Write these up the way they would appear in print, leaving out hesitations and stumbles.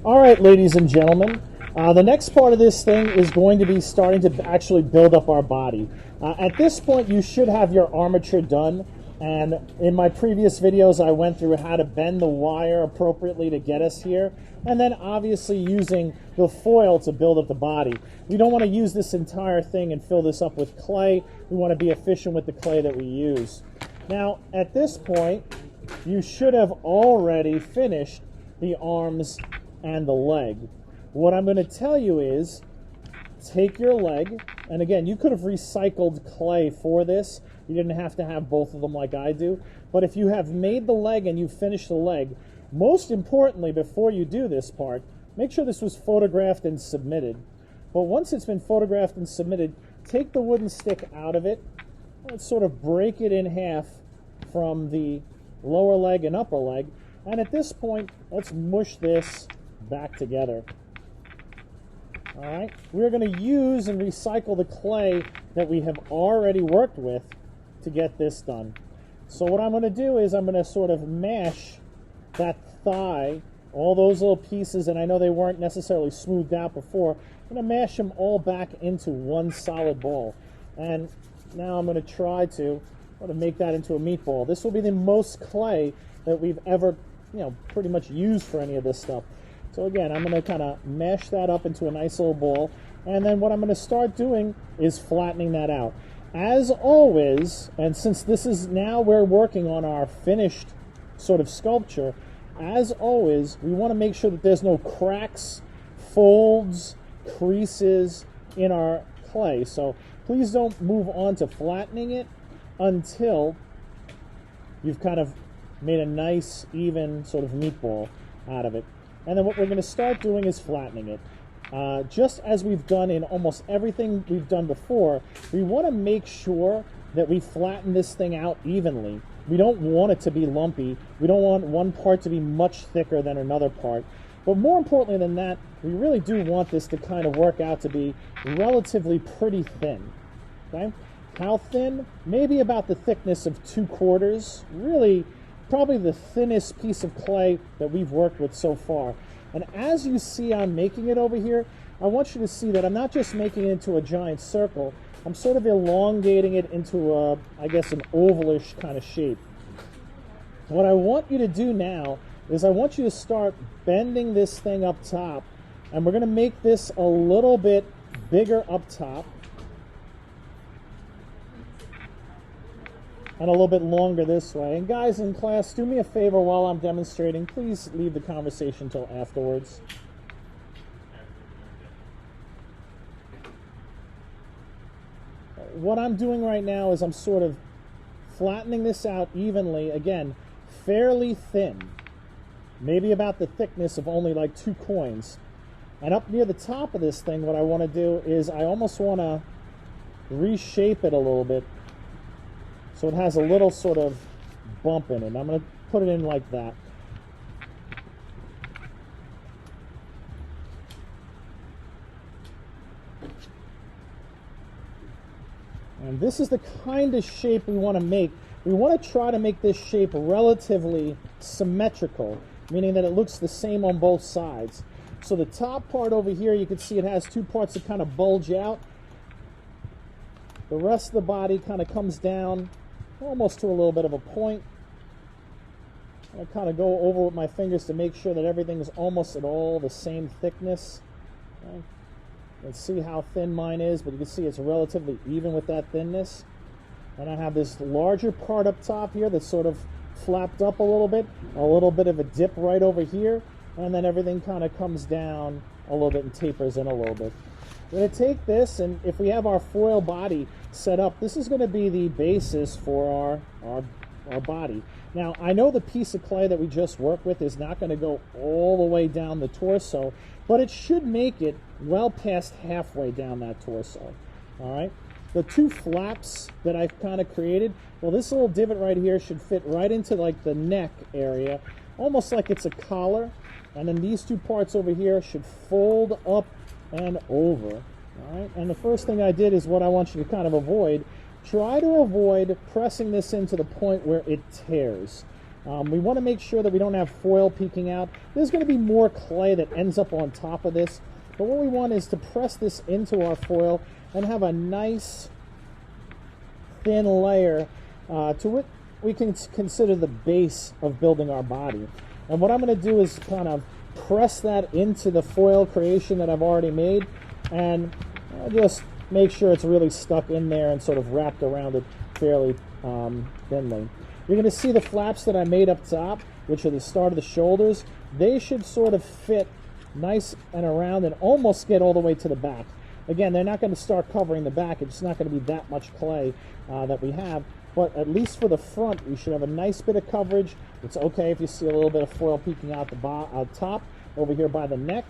All right, ladies and gentlemen, the next part of this thing is going to be starting to actually build up our body. At this point, you should have your armature done, and in my previous videos, I went through how to bend the wire appropriately to get us here, and then obviously using the foil to build up the body. We don't want to use this entire thing and fill this up with clay. We want to be efficient with the clay that we use. Now, at this point, you should have already finished the arms and the leg. What I'm going to tell you is take your leg, and again, you could have recycled clay for this. You didn't have to have both of them like I do. But if you have made the leg and you finished the leg, most importantly, before you do this part, make sure this was photographed and submitted. But once it's been photographed and submitted, take the wooden stick out of it. Let's sort of break it in half from the lower leg and upper leg. And at this point, let's mush this back together. All right, we're going to use and recycle the clay that we have already worked with to get this done. So what I'm going to do is I'm going to sort of mash that thigh, all those little pieces, and I know they weren't necessarily smoothed out before. I'm going to mash them all back into one solid ball. And now I'm going to try to make that into a meatball. This will be the most clay that we've ever, pretty much used for any of this stuff. So again, I'm going to kind of mash that up into a nice little ball. And then what I'm going to start doing is flattening that out. As always, and since this is now we're working on our finished sort of sculpture, as always, we want to make sure that there's no cracks, folds, creases in our clay. So please don't move on to flattening it until you've kind of made a nice, even sort of meatball out of it. And then what we're going to start doing is flattening it. Just as we've done in almost everything we've done before, we want to make sure that we flatten this thing out evenly. We don't want it to be lumpy. We don't want one part to be much thicker than another part. But more importantly than that, we really do want this to kind of work out to be relatively pretty thin. Okay? How thin? Maybe about the thickness of 2/4. Really, probably the thinnest piece of clay that we've worked with so far. And as you see I'm making it over here, I want you to see that I'm not just making it into a giant circle, I'm sort of elongating it into a, I guess, an ovalish kind of shape. What I want you to do now is I want you to start bending this thing up top, and we're going to make this a little bit bigger up top and a little bit longer this way. And guys in class, do me a favor while I'm demonstrating. Please leave the conversation till afterwards. What I'm doing right now is I'm sort of flattening this out evenly. Again, fairly thin. Maybe about the thickness of only like 2 coins. And up near the top of this thing, what I want to do is I almost want to reshape it a little bit, so it has a little sort of bump in it. I'm going to put it in like that. And this is the kind of shape we want to make. We want to try to make this shape relatively symmetrical, meaning that it looks the same on both sides. So the top part over here, you can see it has 2 parts that kind of bulge out. The rest of the body kind of comes down almost to a little bit of a point. I kind of go over with my fingers to make sure that everything is almost at all the same thickness. Okay. Let's see how thin mine is, but you can see it's relatively even with that thinness. And I have this larger part up top here that's sort of flapped up a little bit of a dip right over here, and then everything kind of comes down a little bit and tapers in a little bit. We're going to take this, and if we have our foil body set up, this is going to be the basis for our body. Now, I know the piece of clay that we just worked with is not going to go all the way down the torso, but it should make it well past halfway down that torso. All right? The 2 flaps that I've kind of created, well, this little divot right here should fit right into like the neck area, almost like it's a collar. And then these 2 parts over here should fold up and over. All right? And the first thing I did is what I want you to kind of avoid. Try to avoid pressing this into the point where it tears. We want to make sure that we don't have foil peeking out. There's going to be more clay that ends up on top of this, but what we want is to press this into our foil and have a nice thin layer to what we can consider the base of building our body. And what I'm going to do is kind of press that into the foil creation that I've already made, and just make sure it's really stuck in there and sort of wrapped around it fairly thinly. You're going to see the flaps that I made up top, which are the start of the shoulders. They should sort of fit nice and around and almost get all the way to the back. Again, they're not going to start covering the back. It's not going to be that much clay that we have. But at least for the front, we should have a nice bit of coverage. It's okay if you see a little bit of foil peeking out the top over here by the neck.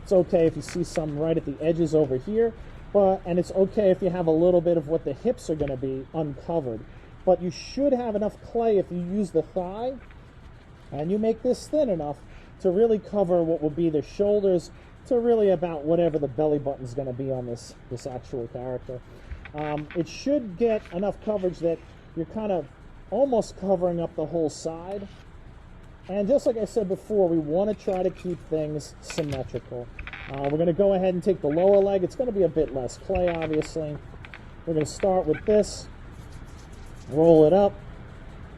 It's okay if you see some right at the edges over here. And it's okay if you have a little bit of what the hips are going to be uncovered. But you should have enough clay if you use the thigh, and you make this thin enough to really cover what will be the shoulders to really about whatever the belly button is going to be on this actual character. It should get enough coverage that you're kind of almost covering up the whole side. And just like I said before, we want to try to keep things symmetrical. We're going to go ahead and take the lower leg. It's going to be a bit less clay, obviously. We're going to start with this. Roll it up,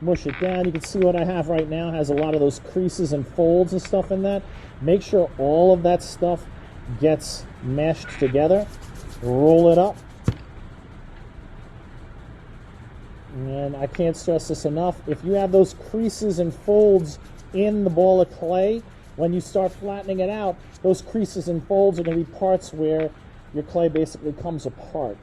mush it down. You can see what I have right now has a lot of those creases and folds and stuff in that. Make sure all of that stuff gets meshed together. Roll it up. And I can't stress this enough. If you have those creases and folds in the ball of clay, when you start flattening it out, those creases and folds are going to be parts where your clay basically comes apart.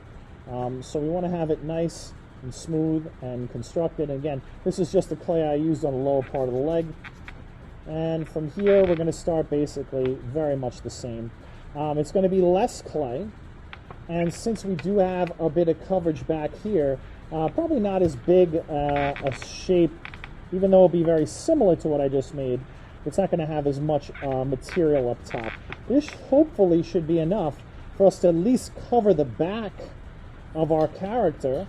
So we want to have it nice and smooth and constructed. And again, this is just the clay I used on the lower part of the leg. And from here, we're going to start basically very much the same. It's going to be less clay. And since we do have a bit of coverage back here, probably not as big a shape, even though it'll be very similar to what I just made, it's not going to have as much material up top. This hopefully should be enough for us to at least cover the back of our character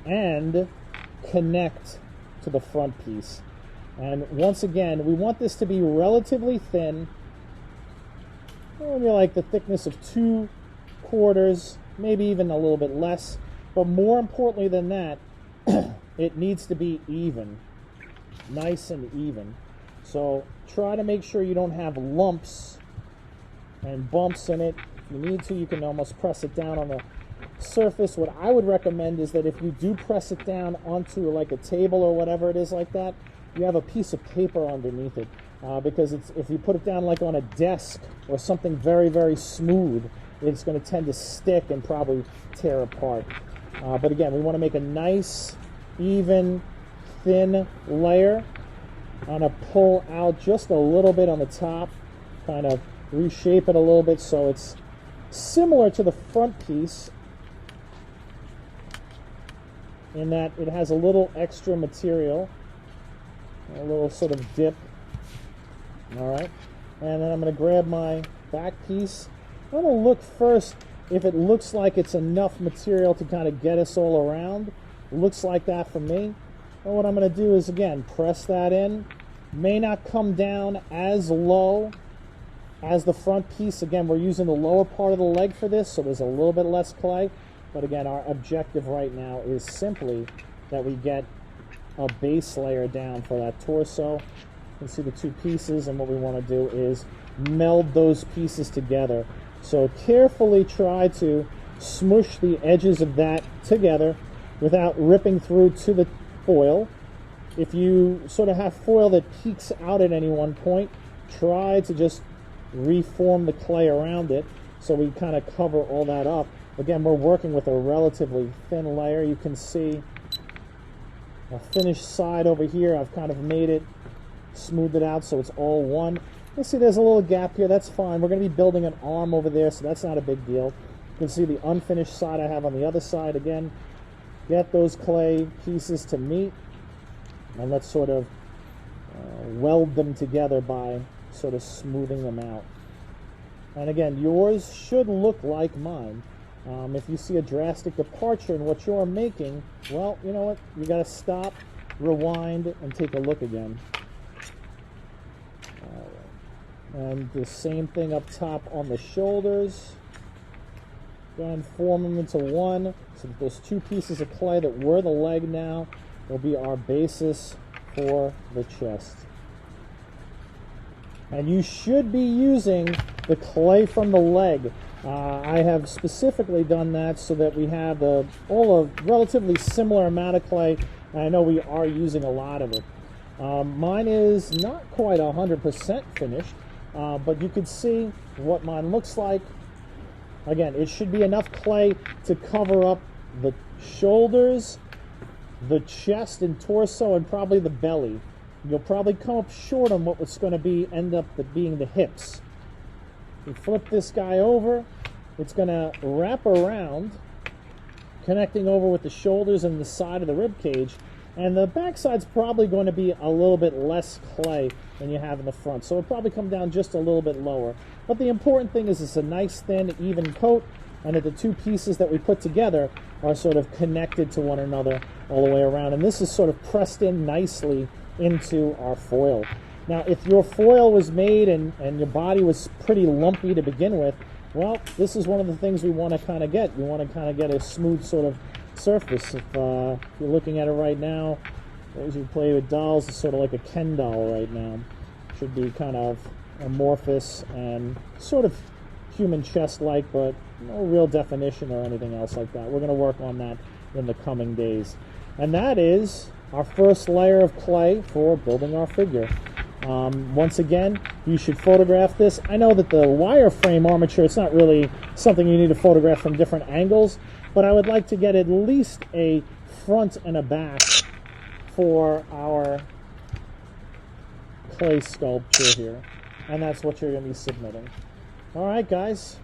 and connect to the front piece. And once again, we want this to be relatively thin, maybe like the thickness of 2/4, maybe even a little bit less. But more importantly than that, it needs to be even, nice and even. So try to make sure you don't have lumps and bumps in it. If you need to, you can almost press it down on the surface. What I would recommend is that if you do press it down onto like a table or whatever it is like that, you have a piece of paper underneath it, because if you put it down like on a desk or something very, very smooth, it's going to tend to stick and probably tear apart. But again, we want to make a nice, even, thin layer. I'm going to pull out just a little bit on the top, kind of reshape it a little bit so it's similar to the front piece, in that it has a little extra material, a little sort of dip. All right, and then I'm going to grab my back piece. I'm going to look first if it looks like it's enough material to kind of get us all around. It looks like that for me. And what I'm going to do is, again, press that in. May not come down as low as the front piece. Again, we're using the lower part of the leg for this, so there's a little bit less clay. But again, our objective right now is simply that we get a base layer down for that torso. You can see the two pieces, and what we want to do is meld those pieces together. So carefully try to smush the edges of that together without ripping through to the foil. If you sort of have foil that peeks out at any one point, try to just reform the clay around it so we kind of cover all that up. Again, we're working with a relatively thin layer. You can see a finished side over here. I've kind of made it, smoothed it out so it's all one. You see there's a little gap here. That's fine. We're going to be building an arm over there, so that's not a big deal. You can see the unfinished side I have on the other side. Again, get those clay pieces to meet, and let's sort of weld them together by sort of smoothing them out. And again, yours should look like mine. If you see a drastic departure in what you're making, well, you know what? You got to stop, rewind and take a look again. And the same thing up top on the shoulders. Again, form them into one. So those two pieces of clay that were the leg now will be our basis for the chest. And you should be using the clay from the leg. I have specifically done that so that we have all a relatively similar amount of clay. I know we are using a lot of it. Mine is not quite 100% finished, but you can see what mine looks like. Again, it should be enough clay to cover up the shoulders, the chest and torso, and probably the belly. You'll probably come up short on what was going to end up being the hips. You flip this guy over, it's going to wrap around, connecting over with the shoulders and the side of the rib cage, and the backside's probably going to be a little bit less clay than you have in the front, so it'll probably come down just a little bit lower. But the important thing is it's a nice thin even coat, and that the two pieces that we put together are sort of connected to one another all the way around, and this is sort of pressed in nicely into our foil. Now, if your foil was made and your body was pretty lumpy to begin with, well, this is one of the things we want to kind of get. You want to kind of get a smooth sort of surface. If you're looking at it right now, those who play with dolls, it's sort of like a Ken doll right now. Should be kind of amorphous and sort of human chest-like, but no real definition or anything else like that. We're going to work on that in the coming days. And that is our first layer of clay for building our figure. Once again, you should photograph this. I know that the wireframe armature, it's not really something you need to photograph from different angles, but I would like to get at least a front and a back for our clay sculpture here. And that's what you're going to be submitting. All right, guys.